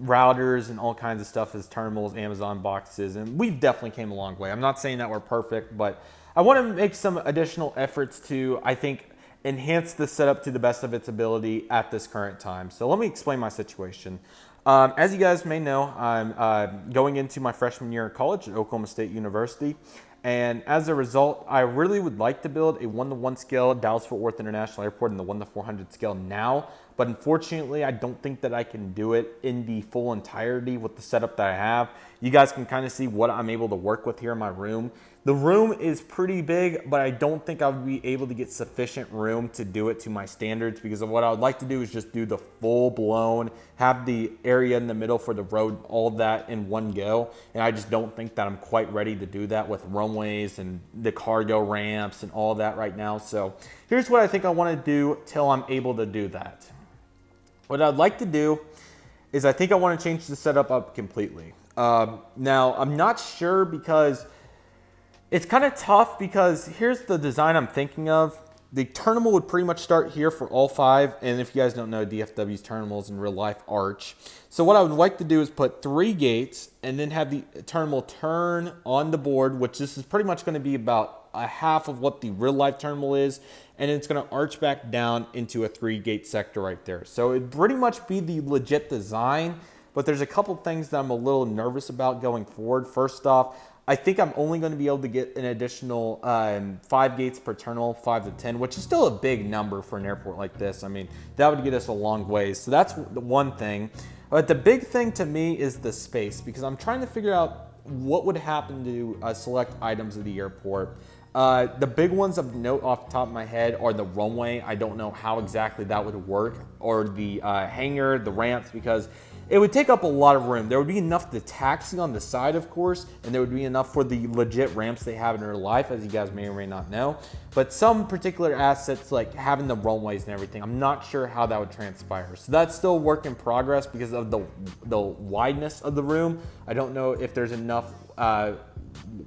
routers and all kinds of stuff as terminals, Amazon boxes, and we've definitely came a long way. I'm not saying that we're perfect, but I want to make some additional efforts to, I think, enhance the setup to the best of its ability at this current time. So let me explain my situation. As you guys may know, I'm going into my freshman year of college at Oklahoma State University. And as a result, I really would like to build a 1-to-1 scale Dallas-Fort Worth International Airport in the 1-to-400 scale now. But unfortunately, I don't think that I can do it in the full entirety with the setup that I have. You guys can kind of see what I'm able to work with here in my room. The room is pretty big, but I don't think I would be able to get sufficient room to do it to my standards, because of what I would like to do is just do the full blown, have the area in the middle for the road, all that in one go. And I just don't think that I'm quite ready to do that with runways and the cargo ramps and all that right now. So here's what I think I want to do till I'm able to do that. What I'd like to do is I think I want to change the setup up completely. Now, I'm not sure because it's kind of tough, because here's the design I'm thinking of. The terminal would pretty much start here for all 5. And if you guys don't know, DFW's terminals in real life arch. So what I would like to do is put 3 gates and then have the terminal turn on the board, which this is pretty much going to be about a half of what the real life terminal is. And it's going to arch back down into a 3-gate sector right there. So it'd pretty much be the legit design, but there's a couple things that I'm a little nervous about going forward. First off, I think I'm only going to be able to get an additional 5 gates per terminal, 5 to 10, which is still a big number for an airport like this. I mean, that would get us a long ways. So that's the one thing. But the big thing to me is the space, because I'm trying to figure out what would happen to select items of the airport. The big ones of note off the top of my head are the runway. I don't know how exactly that would work, or the hangar, the ramps, because it would take up a lot of room. There would be enough to taxi on the side, of course, and there would be enough for the legit ramps they have in real life, as you guys may or may not know. But some particular assets, like having the runways and everything, I'm not sure how that would transpire. So that's still a work in progress because of the wideness of the room. I don't know if there's enough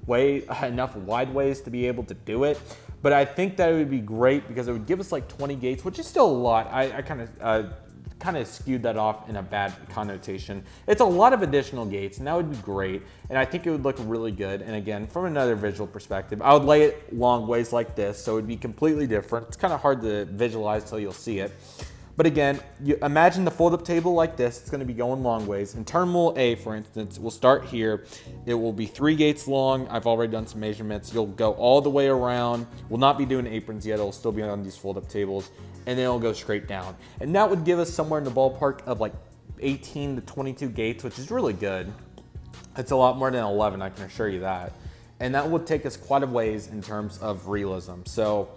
wide ways to be able to do it. But I think that it would be great because it would give us like 20 gates, which is still a lot. I kind of skewed that off in a bad connotation. It's a lot of additional gates, and that would be great, and I think it would look really good. And again, from another visual perspective, I would lay it long ways like this, so it would be completely different. It's kind of hard to visualize till you'll see it. But again, you imagine the fold-up table like this. It's going to be going long ways. In Terminal A, for instance, we'll start here. It will be 3 gates long. I've already done some measurements. You'll go all the way around. We'll not be doing aprons yet. It'll still be on these fold-up tables. And then it'll go straight down. And that would give us somewhere in the ballpark of like 18 to 22 gates, which is really good. It's a lot more than 11, I can assure you that. And that would take us quite a ways in terms of realism. So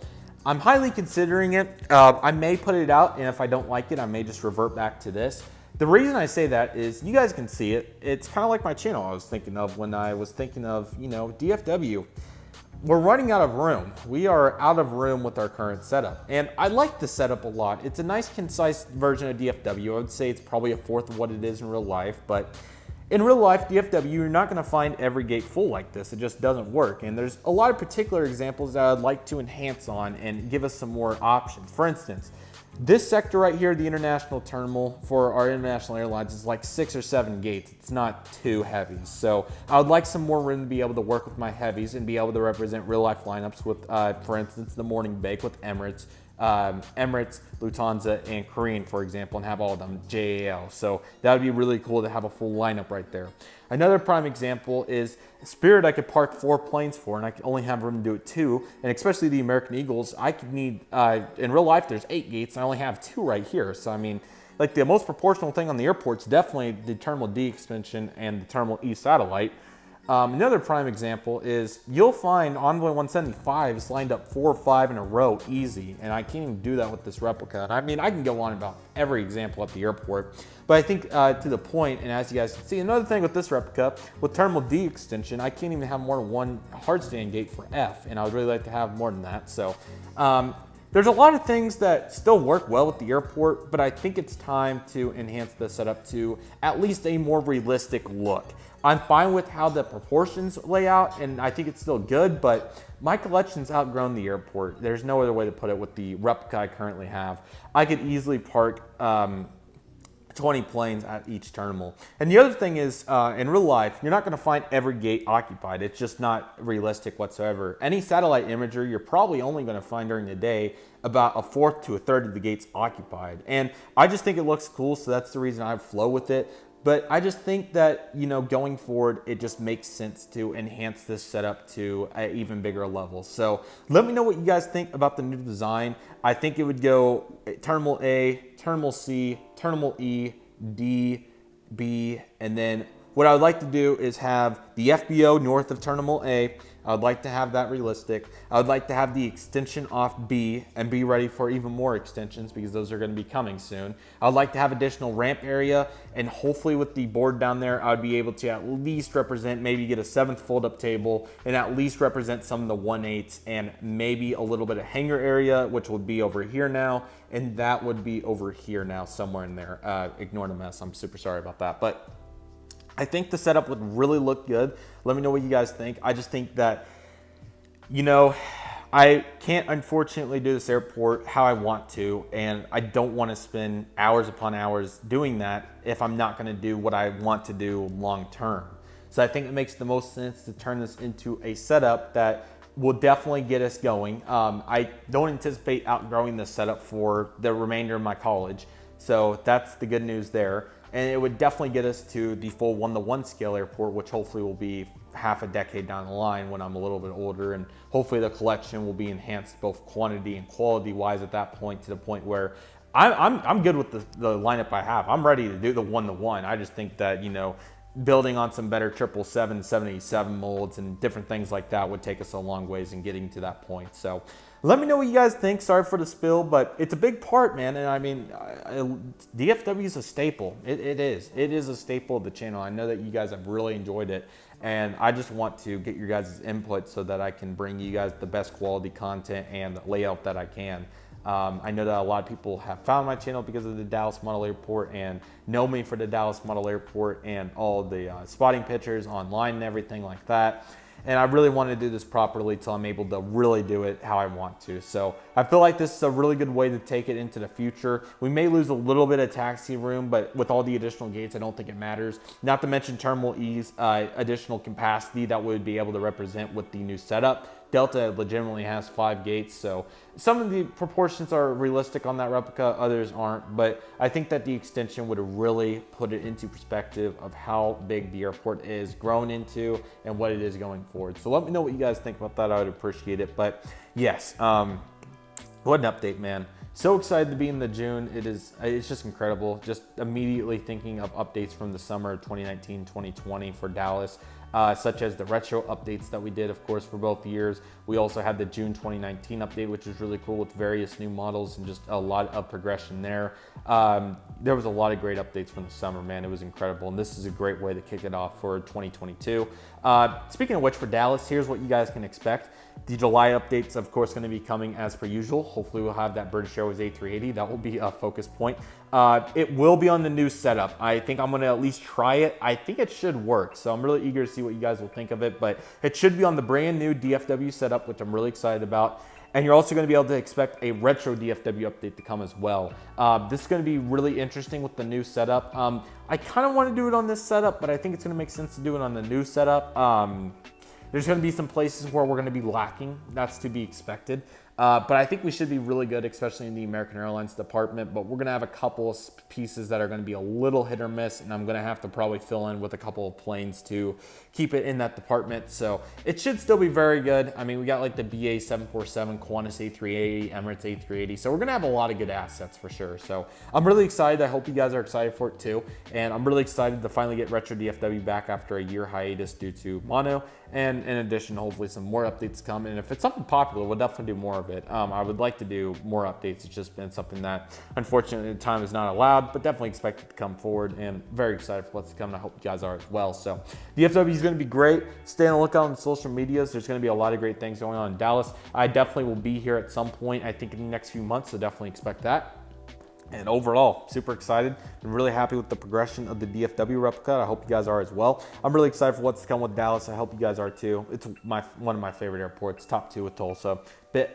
I'm highly considering it. I may put it out, and if I don't like it, I may just revert back to this. The reason I say that is you guys can see it. It's kind of like my channel I was thinking of when I was thinking of, DFW. We're running out of room. We are out of room with our current setup. And I like the setup a lot. It's a nice, concise version of DFW. I would say it's probably a fourth of what it is in real life, but in real life, DFW, you're not gonna find every gate full like this. It just doesn't work. And there's a lot of particular examples that I'd like to enhance on and give us some more options. For instance, this sector right here, the international terminal for our international airlines, is like 6 or 7 gates. It's not too heavy. So I would like some more room to be able to work with my heavies and be able to represent real life lineups with, for instance, the morning bake with Emirates, Lufthansa, and Korean, for example, and have all of them JAL. So that would be really cool to have a full lineup right there. Another prime example is Spirit. I could park 4 planes for, and I could only have room to do it 2. And especially the American Eagles, I could need, in real life, there's 8 gates, and I only have 2 right here. So, I mean, like the most proportional thing on the airport's definitely the Terminal D extension and the Terminal E satellite. Another prime example is you'll find Envoy 175s lined up 4 or 5 in a row easy, and I can't even do that with this replica. I mean, I can go on about every example at the airport, but I think to the point, and as you guys can see, another thing with this replica, with Terminal D extension, I can't even have more than 1 hardstand gate for F, and I would really like to have more than that. So there's a lot of things that still work well with the airport, but I think it's time to enhance the setup to at least a more realistic look. I'm fine with how the proportions lay out, and I think it's still good, but my collection's outgrown the airport. There's no other way to put it with the replica I currently have. I could easily park 20 planes at each terminal. And the other thing is, in real life, you're not gonna find every gate occupied. It's just not realistic whatsoever. Any satellite imager, you're probably only gonna find during the day about 1/4 to 1/3 of the gates occupied. And I just think it looks cool, so that's the reason I flow with it. But I just think that, going forward, it just makes sense to enhance this setup to an even bigger level. So let me know what you guys think about the new design. I think it would go Terminal A, Terminal C, Terminal E, D, B, and then what I would like to do is have the FBO north of Terminal A. I would like to have that realistic. I would like to have the extension off B and be ready for even more extensions because those are going to be coming soon. I would like to have additional ramp area, and hopefully with the board down there, I would be able to at least represent, maybe get a 7th fold-up table and at least represent some of the 1/8 and maybe a little bit of hangar area, which would be over here now, and that would be over here now, somewhere in there. Ignore the mess. I'm super sorry about that. But I think the setup would really look good. Let me know what you guys think. I just think that, I can't unfortunately do this airport how I want to, and I don't want to spend hours upon hours doing that if I'm not going to do what I want to do long term. So I think it makes the most sense to turn this into a setup that will definitely get us going. I don't anticipate outgrowing this setup for the remainder of my college. So that's the good news there. And it would definitely get us to the full 1:1 scale airport, which hopefully will be half a decade down the line when I'm a little bit older. And hopefully the collection will be enhanced both quantity and quality wise at that point, to the point where I'm good with the lineup I have. I'm ready to do the 1-to-1. I just think that, you know, building on some better 777, 787 molds and different things like that would take us a long ways in getting to that point. So let me know what you guys think. Sorry for the spill, but it's a big part, man. And I mean, DFW is a staple. It is. It is a staple of the channel. I know that you guys have really enjoyed it. And I just want to get your guys' input so that I can bring you guys the best quality content and layout that I can. I know that a lot of people have found my channel because of the Dallas Model Airport and know me for the Dallas Model Airport and all the spotting pictures online and everything like that. And I really want to do this properly till I'm able to really do it how I want to. So I feel like this is a really good way to take it into the future. We may lose a little bit of taxi room, but with all the additional gates, I don't think it matters. Not to mention Terminal E's additional capacity that we would be able to represent with the new setup. Delta legitimately has 5 gates, so some of the proportions are realistic on that replica, others aren't, but I think that the extension would really put it into perspective of how big the airport is grown into and what it is going forward. So let me know what you guys think about that. I would appreciate it. But yes, what an update, man. So excited to be in the June. It's just incredible. Just immediately thinking of updates from the summer of 2019, 2020 for Dallas. Such as the retro updates that we did, of course, for both years. We also had the June 2019 update, which is really cool with various new models and just a lot of progression there. There was a lot of great updates from the summer, man. It was incredible, and this is a great way to kick it off for 2022. Speaking of which, for Dallas, here's what you guys can expect. The July updates, of course, going to be coming as per usual. Hopefully we'll have that British Airways A380. That will be a focus point. It will be on the new setup. I think I'm going to at least try it. I think it should work. So I'm really eager to see what you guys will think of it. But it should be on the brand new DFW setup, which I'm really excited about. And you're also going to be able to expect a retro DFW update to come as well. This is going to be really interesting with the new setup. I kind of want to do it on this setup, but I think it's going to make sense to do it on the new setup. There's going to be some places where we're going to be lacking. That's to be expected. But I think we should be really good, especially in the American Airlines department. But we're going to have a couple of pieces that are going to be a little hit or miss, and I'm going to have to probably fill in with a couple of planes to keep it in that department. So it should still be very good. I mean, we got like the BA 747, Qantas A380, Emirates A380. So we're going to have a lot of good assets for sure. So I'm really excited. I hope you guys are excited for it too. And I'm really excited to finally get retro DFW back after a year hiatus due to mono. And in addition, hopefully some more updates come. And if it's something popular, we'll definitely do more of it. I would like to do more updates. It's just been something that unfortunately time is not allowed, but definitely expect it to come forward, and very excited for what's to come. And I hope you guys are as well. So DFW is going to be great. Stay on the lookout on social medias. There's going to be a lot of great things going on in Dallas. I definitely will be here at some point, I think in the next few months, so definitely expect that. And overall, super excited. I'm really happy with the progression of the DFW replica. I hope you guys are as well. I'm really excited for what's to come with Dallas. I hope you guys are too. It's one of my favorite airports, top 2 with Tulsa.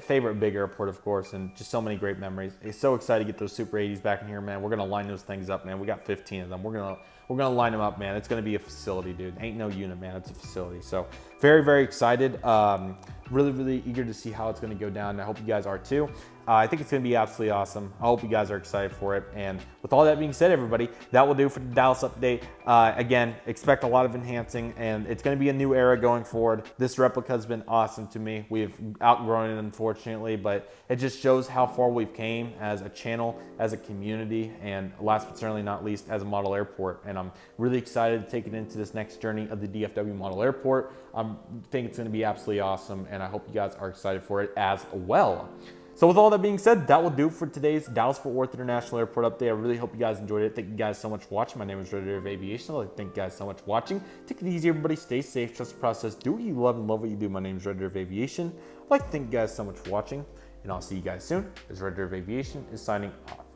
Favorite big airport, of course, and just so many great memories. It's so excited to get those Super 80s back in here, man. We're gonna line those things up, man. We got 15 of them. We're gonna line them up, man. It's gonna be a facility, dude. Ain't no unit, man. It's a facility. So very, very excited. Really, really eager to see how it's gonna go down. I hope you guys are too. I think it's going to be absolutely awesome. I hope you guys are excited for it. And with all that being said, everybody, that will do for the Dallas update. Again, expect a lot of enhancing, and it's going to be a new era going forward. This replica has been awesome to me. We've outgrown it, unfortunately, but it just shows how far we've came as a channel, as a community, and last but certainly not least, as a model airport. And I'm really excited to take it into this next journey of the DFW model airport. I think it's going to be absolutely awesome, and I hope you guys are excited for it as well. So with all that being said, that will do it for today's Dallas-Fort Worth International Airport update. I really hope you guys enjoyed it. Thank you guys so much for watching. My name is Redriveraviation. I'd like to thank you guys so much for watching. Take it easy, everybody. Stay safe. Trust the process. Do what you love and love what you do. My name is Redriveraviation. I'd like to thank you guys so much for watching, and I'll see you guys soon as Redriveraviation is signing off.